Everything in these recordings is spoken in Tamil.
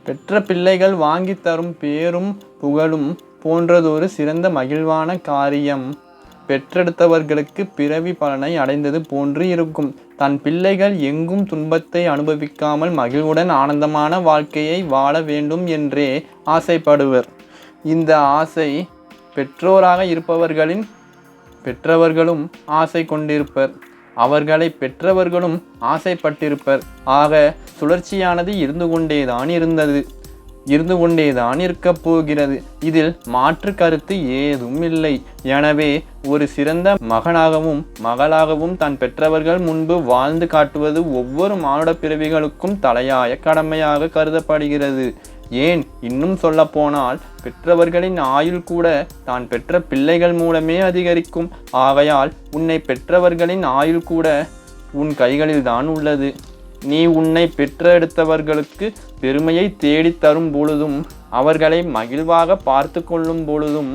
பெற்ற பிள்ளைகள் வாங்கி தரும் பேரும் புகழும் போன்றதொரு சிறந்த மகிழ்வான காரியம் பெற்றெடுத்தவர்களுக்கு பிறவி பலனை அடைந்தது போன்று இருக்கும். தன் பிள்ளைகள் எங்கும் துன்பத்தை அனுபவிக்காமல் மகிழ்வுடன் ஆனந்தமான வாழ்க்கையை வாழ வேண்டும் என்றே ஆசைப்படுவர். இந்த ஆசை பெற்றோராக இருப்பவர்களின் பெற்றவர்களும் ஆசை கொண்டிருப்பர். அவர்களை பெற்றவர்களும் ஆசைப்பட்டிருப்பர். ஆக சுழற்சியானது இருந்து கொண்டேதான் இருக்கப் போகிறது. இதில் மாற்று கருத்து ஏதும் இல்லை. எனவே ஒரு சிறந்த மகனாகவும் மகளாகவும் தன் பெற்றவர்கள் முன்பு வாழ்ந்து காட்டுவது ஒவ்வொரு மானுட பிறவிகளுக்கும் தலையாய கடமையாக கருதப்படுகிறது. ஏன் இன்னும் சொல்ல போனால் பெற்றவர்களின் ஆயுள் கூட தான் பெற்ற பிள்ளைகள் மூலமே அதிகரிக்கும். ஆகையால் உன்னை பெற்றவர்களின் ஆயுள் கூட உன் கைகளில்தான் உள்ளது. நீ உன்னை பெற்றெடுத்தவர்களுக்கு பெருமையை தேடித் தரும் பொழுதும் அவர்களை மகிழ்வாக பார்த்து கொள்ளும் பொழுதும்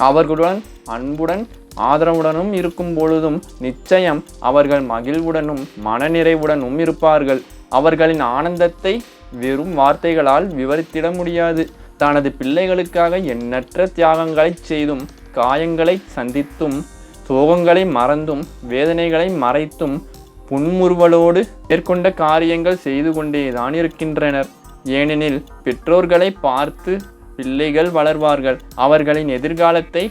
அவர்களுடன் அன்புடன் ஆதரவுடனும் இருக்கும் பொழுதும் நிச்சயம் அவர்கள் மகிழ்வுடனும் மனநிறைவுடனும் இருப்பார்கள். அவர்களின் ஆனந்தத்தை வெறும் வார்த்தைகளால் விவரித்திட முடியாது. தனது பிள்ளைகளுக்காக எண்ணற்ற தியாகங்களை செய்தும் காயங்களை சந்தித்தும் சோகங்களை மறந்தும் வேதனைகளை மறைத்தும் புன்முறுவலோடு மேற்கொண்ட காரியங்கள் செய்து கொண்டேதான் இருக்கின்றனர். ஏனெனில் பெற்றோர்களை பார்த்து பிள்ளைகள் வளர்வார்கள். அவர்களின் எதிர்காலத்தை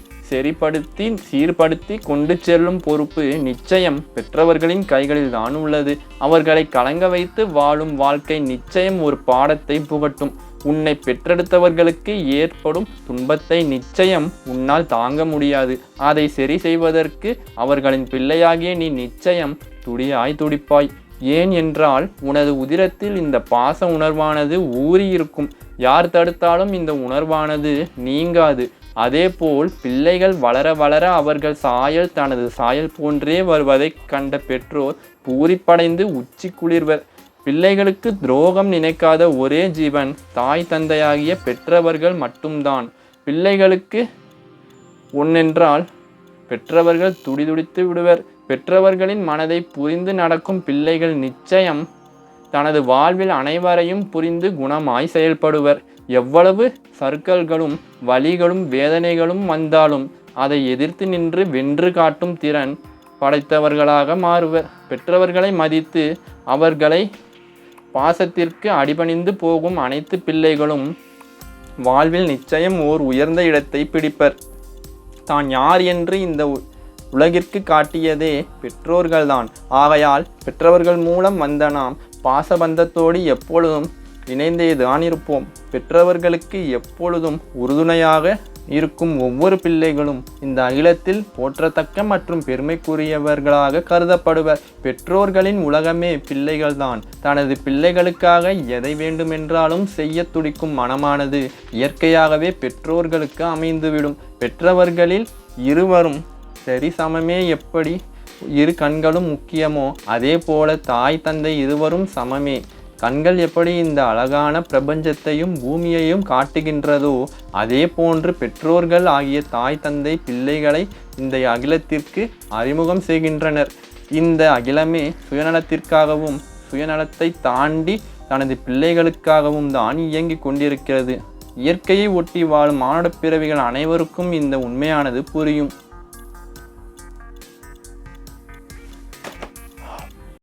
சீர்படுத்தி கொண்டு செல்லும் பொறுப்பு நிச்சயம் பெற்றவர்களின் கைகளில் தான் உள்ளது. அவர்களை கலங்க வைத்து வாழும் வாழ்க்கை நிச்சயம் ஒரு பாடத்தை புகட்டும். உன்னை பெற்றெடுத்தவர்களுக்கு ஏற்படும் துன்பத்தை நிச்சயம் உன்னால் தாங்க முடியாது. அதை சரி செய்வதற்கு அவர்களின் பிள்ளையாகிய நீ நிச்சயம் துடிப்பாய். ஏன் என்றால் உனது உதிரத்தில் இந்த பாச உணர்வானது ஊறியிருக்கும். யார் தடுத்தாலும் இந்த உணர்வானது நீங்காது. அதேபோல் பிள்ளைகள் வளர வளர அவர்கள் சாயல் தனது சாயல் போன்றே வருவதைக் கண்ட பெற்றோர் பூரிப்படைந்து உச்சி குளிர்வர். பிள்ளைகளுக்கு துரோகம் நினைக்காத ஒரே ஜீவன் தாய் தந்தையாகிய பெற்றவர்கள் மட்டும்தான். பிள்ளைகளுக்கு ஒன்றென்றால் பெற்றவர்கள் துடிதுடித்து விடுவர். பெற்றவர்களின் மனதை புரிந்து நடக்கும் பிள்ளைகள் நிச்சயம் தனது வாழ்வில் அனைவரையும் புரிந்து குணமாய் செயல்படுவர். எவ்வளவு சறுக்கல்களும் வலிகளும் வேதனைகளும் வந்தாலும் அதை எதிர்த்து நின்று வென்று காட்டும் திறன் படைத்தவர்களாக மாறுவர். பெற்றவர்களை மதித்து அவர்களை பாசத்திற்கு அடிபணிந்து போகும் அனைத்து பிள்ளைகளும் வாழ்வில் நிச்சயம் ஓர் உயர்ந்த இடத்தை பிடிப்பர். தான் யார் என்று இந்த உலகிற்கு காட்டியதே பெற்றோர்கள்தான். ஆகையால் பெற்றவர்கள் மூலம் வந்த நாம் பாசபந்தத்தோடு எப்பொழுதும் இணைந்தேதான் இருப்போம். பெற்றவர்களுக்கு எப்பொழுதும் உறுதுணையாக இருக்கும் ஒவ்வொரு பிள்ளைகளும் இந்த அகிலத்தில் போற்றத்தக்க மற்றும் பெருமைக்குரியவர்களாக கருதப்படுவர். பெற்றோர்களின் உலகமே பிள்ளைகள்தான். தனது பிள்ளைகளுக்காக எதை வேண்டுமென்றாலும் செய்ய துடிக்கும் மனமானது இயற்கையாகவே பெற்றோர்களுக்கு அமைந்துவிடும். பெற்றவர்களில் இருவரும் சரி சமமே. எப்படி இரு கண்களும் முக்கியமோ அதே போல தாய் தந்தை இருவரும் சமமே. கண்கள் எப்படி இந்த அழகான பிரபஞ்சத்தையும் பூமியையும் காட்டுகின்றதோ அதே போன்று பெற்றோர்கள் ஆகிய தாய் தந்தை பிள்ளைகளை இந்த அகிலத்திற்கு அறிமுகம் செய்கின்றனர். இந்த அகிலமே சுயநலத்திற்காகவும் சுயநலத்தை தாண்டி தனது பிள்ளைகளுக்காகவும் தான் இயங்கிக் கொண்டிருக்கிறது. இயற்கையை ஒட்டி வாழும் மானுட பிறவிகள் அனைவருக்கும் இந்த உண்மையானது புரியும்.